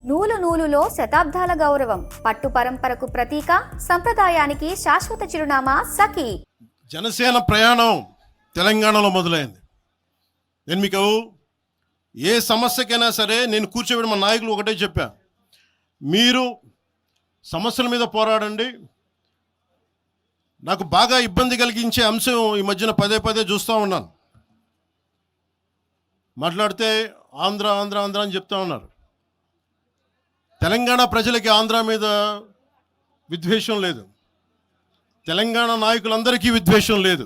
నూలు నూలులో శతాబ్దాల గౌరవం, పట్టు పరంపరకు ప్రతీక, సంప్రదాయానికి శాశ్వత చిరునామా సఖీ. జనసేన ప్రయాణం తెలంగాణలో మొదలైంది. నేను మీకు ఏ సమస్యకైనా సరే నేను కూర్చోబెట్టి మా నాయకులు ఒకటే చెప్పా, మీరు సమస్యల మీద పోరాడండి. నాకు బాగా ఇబ్బంది కలిగించే అంశం ఈ మధ్యన పదే పదే చూస్తూ ఉన్నాను. మాట్లాడితే ఆంధ్ర ఆంధ్ర ఆంధ్ర అని చెప్తా ఉన్నారు. తెలంగాణ ప్రజలకి ఆంధ్ర మీద విద్వేషం లేదు, తెలంగాణ నాయకులందరికీ విద్వేషం లేదు.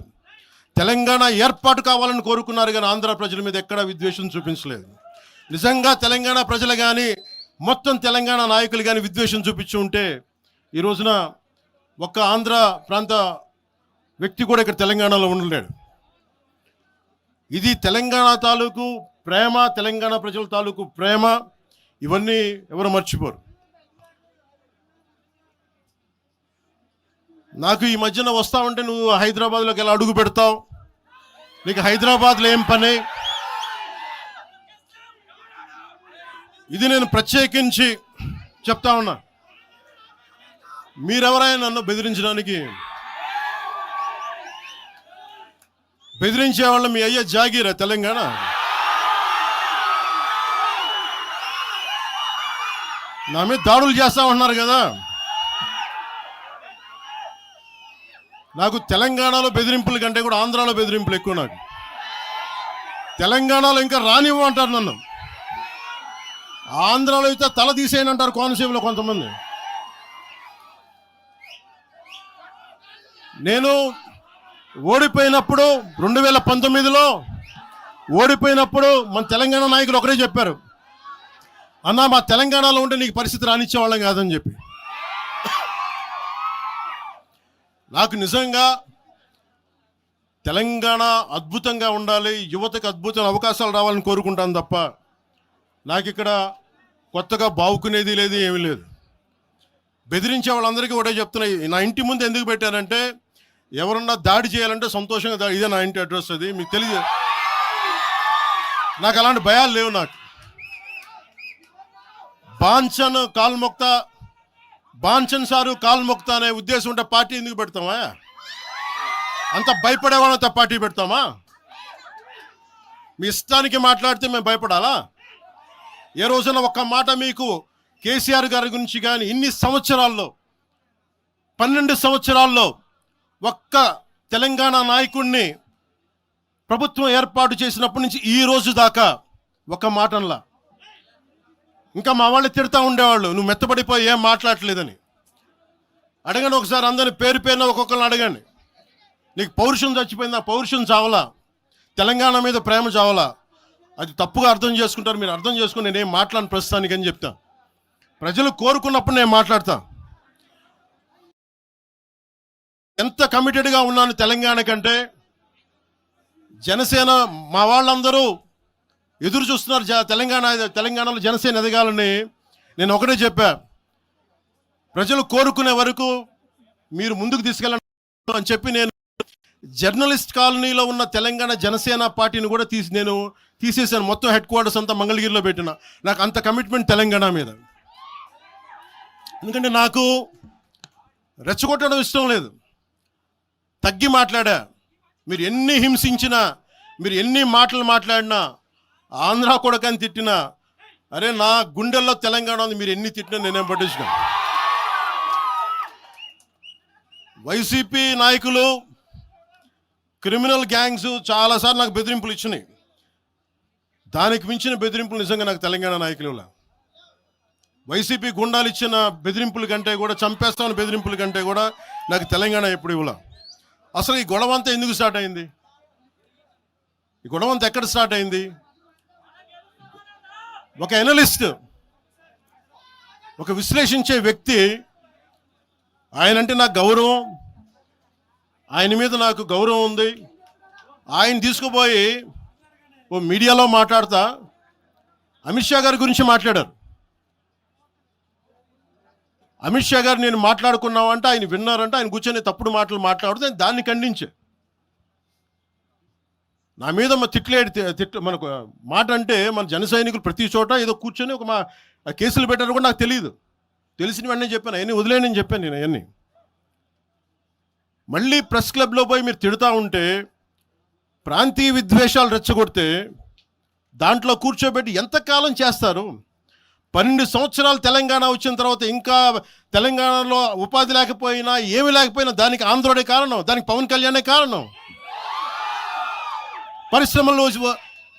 తెలంగాణ ఏర్పాటు కావాలని కోరుకున్నారు, కానీ ఆంధ్ర ప్రజల మీద ఎక్కడా విద్వేషం చూపించలేదు. నిజంగా తెలంగాణ ప్రజలు కానీ మొత్తం తెలంగాణ నాయకులు కానీ విద్వేషం చూపించి ఉంటే ఈ రోజున ఒక్క ఆంధ్ర ప్రాంత వ్యక్తి కూడా ఇక్కడ తెలంగాణలో ఉండలేడు. ఇది తెలంగాణ తాలూకు ప్రేమ, తెలంగాణ ప్రజల తాలూకు ప్రేమ, ఇవన్నీ ఎవరు మర్చిపోరు. నాకు ఈ మధ్యన వస్తా ఉంటే, నువ్వు హైదరాబాద్లోకి ఎలా అడుగు పెడతావు, నీకు హైదరాబాద్లో ఏం పని, ఇది నేను ప్రత్యేకించి చెప్తా ఉన్నా. మీరెవరైనా నన్ను బెదిరించడానికి, బెదిరించే వాళ్ళ మీ అయ్యే జాగీరా తెలంగాణ. నా మీద దాడులు చేస్తా ఉంటున్నారు కదా. నాకు తెలంగాణలో బెదిరింపుల కంటే కూడా ఆంధ్రాలో బెదిరింపులు ఎక్కువ. నాకు తెలంగాణలో ఇంకా రానివ్వమంటారు నన్ను, ఆంధ్రాలో అయితే తల తీసేయనంటారు కోనసీమలో కొంతమంది. నేను ఓడిపోయినప్పుడు 2019లో ఓడిపోయినప్పుడు మన తెలంగాణ నాయకులు ఒకరే చెప్పారు, అన్నా మా తెలంగాణలో ఉంటే నీకు పరిస్థితి రానిచ్చేవాళ్ళం కాదని చెప్పి. నాకు నిజంగా తెలంగాణ అద్భుతంగా ఉండాలి, యువతకు అద్భుతమైన అవకాశాలు రావాలని కోరుకుంటాను తప్ప నాకు ఇక్కడ కొత్తగా బావుకునేది లేదు, ఏమీ లేదు. బెదిరించే వాళ్ళందరికీ ఒకటే చెప్తున్నా, నా ఇంటి ముందు ఎందుకు పెట్టారంటే ఎవరన్నా దాడి చేయాలంటే సంతోషంగా దాడి, ఇదే నా ఇంటి అడ్రస్, అది మీకు తెలియదు. నాకు అలాంటి భయాలు లేవు. నాకు బాంఛన్ కాల్మొక్త, బాంఛన్ సారు కాల్మొక్త అనే ఉద్దేశం ఉంటే పార్టీ ఎందుకు పెడతామా? అంత భయపడేవాళ్ళంతా పార్టీ పెడతామా? మీ ఇష్టానికి మాట్లాడితే మేము భయపడాలా? ఏ రోజున ఒక్క మాట మీకు కేసీఆర్ గారి గురించి కానీ ఇన్ని సంవత్సరాల్లో 12 సంవత్సరాల్లో ఒక్క తెలంగాణ నాయకుడిని ప్రభుత్వం ఏర్పాటు చేసినప్పటి నుంచి ఈ రోజు దాకా ఒక మాటంలా. ఇంకా మా వాళ్ళు తిడతా ఉండేవాళ్ళు, నువ్వు మెత్తబడిపోయి ఏం మాట్లాడలేదని. అడగండి ఒకసారి, అందరిని పేరు పేరున ఒక్కొక్కరిని అడగండి. నీకు పౌరుషం చచ్చిపోయిందా? పౌరుషం చావలా, తెలంగాణ మీద ప్రేమ చావలా. అది తప్పుగా అర్థం చేసుకుంటారు. మీరు అర్థం చేసుకుని నేనేం మాట్లాడను ప్రస్తుతానికి అని చెప్తా. ప్రజలు కోరుకున్నప్పుడు నేను మాట్లాడతా. ఎంత కమిటెడ్గా ఉన్నాను తెలంగాణ కంటే, జనసేన మా వాళ్ళందరూ ఎదురు చూస్తున్నారు తెలంగాణలో జనసేన ఎదగాలని. నేను ఒకటే చెప్పా, ప్రజలు కోరుకునే వరకు మీరు ముందుకు తీసుకెళ్ళండి అని చెప్పి నేను జర్నలిస్ట్ కాలనీలో ఉన్న తెలంగాణ జనసేన పార్టీని కూడా నేను తీసేసాను. మొత్తం హెడ్ క్వార్టర్స్ అంతా మంగళగిరిలో పెట్టిన. నాకు అంత కమిట్మెంట్ తెలంగాణ మీద. ఎందుకంటే నాకు రెచ్చగొట్టడం ఇష్టం లేదు, తగ్గి మాట్లాడా. మీరు ఎన్ని హింసించినా, మీరు ఎన్ని మాటలు మాట్లాడినా, ఆంధ్ర కొడకని తిట్టినా, అరే నా గుండెల్లో తెలంగాణ ఉంది, మీరు ఎన్ని తిట్టినా నేనేం పట్టించుకోను. వైసీపీ నాయకులు, క్రిమినల్ గ్యాంగ్స్ చాలాసార్లు నాకు బెదిరింపులు ఇచ్చినాయి. దానికి మించిన బెదిరింపులు నిజంగా నాకు తెలంగాణ నాయకులు. వైసీపీ గుండాలు ఇచ్చిన బెదిరింపుల కంటే కూడా, చంపేస్తామని బెదిరింపుల కంటే కూడా నాకు తెలంగాణ ఎప్పుడు ఇవ్వలే. అసలు ఈ గొడవ అంతా ఎందుకు స్టార్ట్ అయింది? ఈ గొడవ అంతా ఎక్కడ స్టార్ట్ అయింది? ఒక ఎనలిస్ట్, ఒక విశ్లేషించే వ్యక్తి, ఆయనంటే నాకు గౌరవం, ఆయన మీద నాకు గౌరవం ఉంది. ఆయన తీసుకుపోయి ఓ మీడియాలో మాట్లాడతా అమిత్ షా గారి గురించి మాట్లాడారు. అమిత్ షా గారు నేను మాట్లాడుకున్నామంటే ఆయన విన్నారంటే, ఆయన కూర్చొని తప్పుడు మాటలు మాట్లాడుతూ దాన్ని ఖండించే. నా మీద తిట్టు మనకు మాట అంటే, మన జన సైనికులు ప్రతి చోట ఏదో కూర్చొని ఒక ఆ కేసులు పెట్టారు కూడా నాకు తెలియదు. తెలిసిన వెంటనే చెప్పాను, అవన్నీ వదిలేనని చెప్పాను నేను అవన్నీ. మళ్ళీ ప్రెస్ క్లబ్లో పోయి మీరు తిడుతూ ఉంటే, ప్రాంతీయ విద్వేషాలు రెచ్చగొడితే దాంట్లో కూర్చోబెట్టి ఎంతకాలం చేస్తారు? 12 సంవత్సరాలు తెలంగాణ వచ్చిన తర్వాత ఇంకా తెలంగాణలో ఉపాధి లేకపోయినా ఏమి లేకపోయినా దానికి ఆంధ్రుడే కారణం, దానికి పవన్ కళ్యాణే కారణం. పరిశ్రమల్లో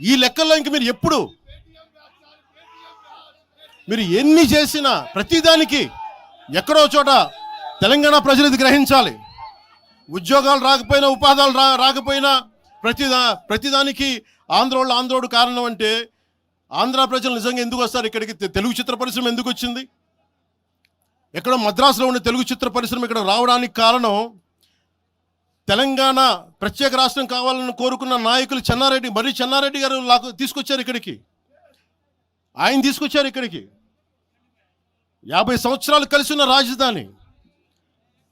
ఈ లెక్కల్లో ఇంక మీరు ఎప్పుడు మీరు ఎన్ని చేసినా ప్రతిదానికి ఎక్కడో చోట తెలంగాణ ప్రజలు ఇది గ్రహించాలి. ఉద్యోగాలు రాకపోయినా ఉపాధాలు రాకపోయినా ప్రతిదానికి ఆంధ్రోడు కారణం అంటే ఆంధ్ర ప్రజలు నిజంగా ఎందుకు వస్తారు ఇక్కడికి? తెలుగు చిత్ర పరిశ్రమ ఎందుకు వచ్చింది? ఎక్కడో మద్రాసులో ఉండే తెలుగు చిత్ర పరిశ్రమ ఇక్కడ రావడానికి కారణం తెలంగాణ ప్రత్యేక రాష్ట్రం కావాలని కోరుకున్న నాయకులు చెన్నారెడ్డి గారు తీసుకొచ్చారు ఇక్కడికి. ఆయన తీసుకొచ్చారు ఇక్కడికి. 50 సంవత్సరాలు కలిసి ఉన్న రాజధాని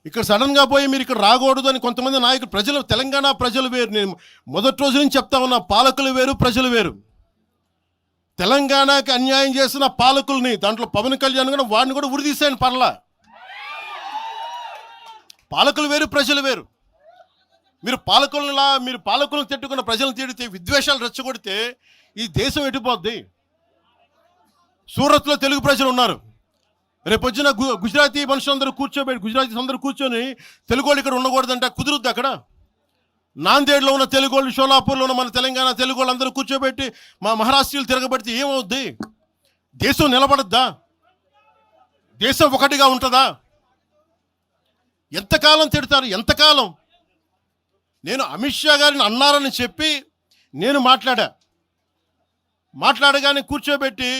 ఇక్కడ సడన్గా పోయి మీరు ఇక్కడ రాకూడదు అని కొంతమంది నాయకులు, తెలంగాణ ప్రజలు వేరు. నేను మొదటి రోజు నుంచి చెప్తా ఉన్నా, పాలకులు వేరు, ప్రజలు వేరు. తెలంగాణకి అన్యాయం చేసిన పాలకుల్ని, దాంట్లో పవన్ కళ్యాణ్ కూడా వాడిని కూడా ఉరిదీసాను పర్లా. పాలకులు వేరు, ప్రజలు వేరు. మీరు పాలకులను తిట్టుకున్న ప్రజలను తిడితే, విద్వేషాలు రెచ్చగొడితే ఈ దేశం ఎటుపోద్ది? సూరత్లో తెలుగు ప్రజలు ఉన్నారు. రేపు వచ్చిన గుజరాతీ మనుషులందరూ గుజరాతీస్ అందరూ కూర్చొని తెలుగు వాళ్ళు ఇక్కడ ఉండకూడదంటే కుదురుద్ది అక్కడ? నాందేడ్లో ఉన్న తెలుగు వాళ్ళు, షోలాపూర్లో ఉన్న మన తెలంగాణ తెలుగు వాళ్ళు అందరూ కూర్చోబెట్టి మా మహారాష్ట్రీయులు తిరగబడితే ఏమవుద్ది? దేశం నిలబడద్దా? దేశం ఒకటిగా ఉంటుందా? ఎంతకాలం తిడతారు? ఎంతకాలం? నేను అమిత్ షా గారిని అన్నారని చెప్పి నేను మాట్లాడగానే కూర్చోబెట్టి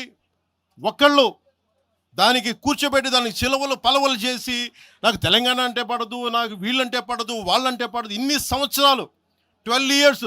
ఒక్కళ్ళు దానికి చిలవలు పలవలు చేసి నాకు తెలంగాణ అంటే పడదు, నాకు వీళ్ళంటే పడదు, వాళ్ళంటే పడదు. ఇన్ని సంవత్సరాలు 12 years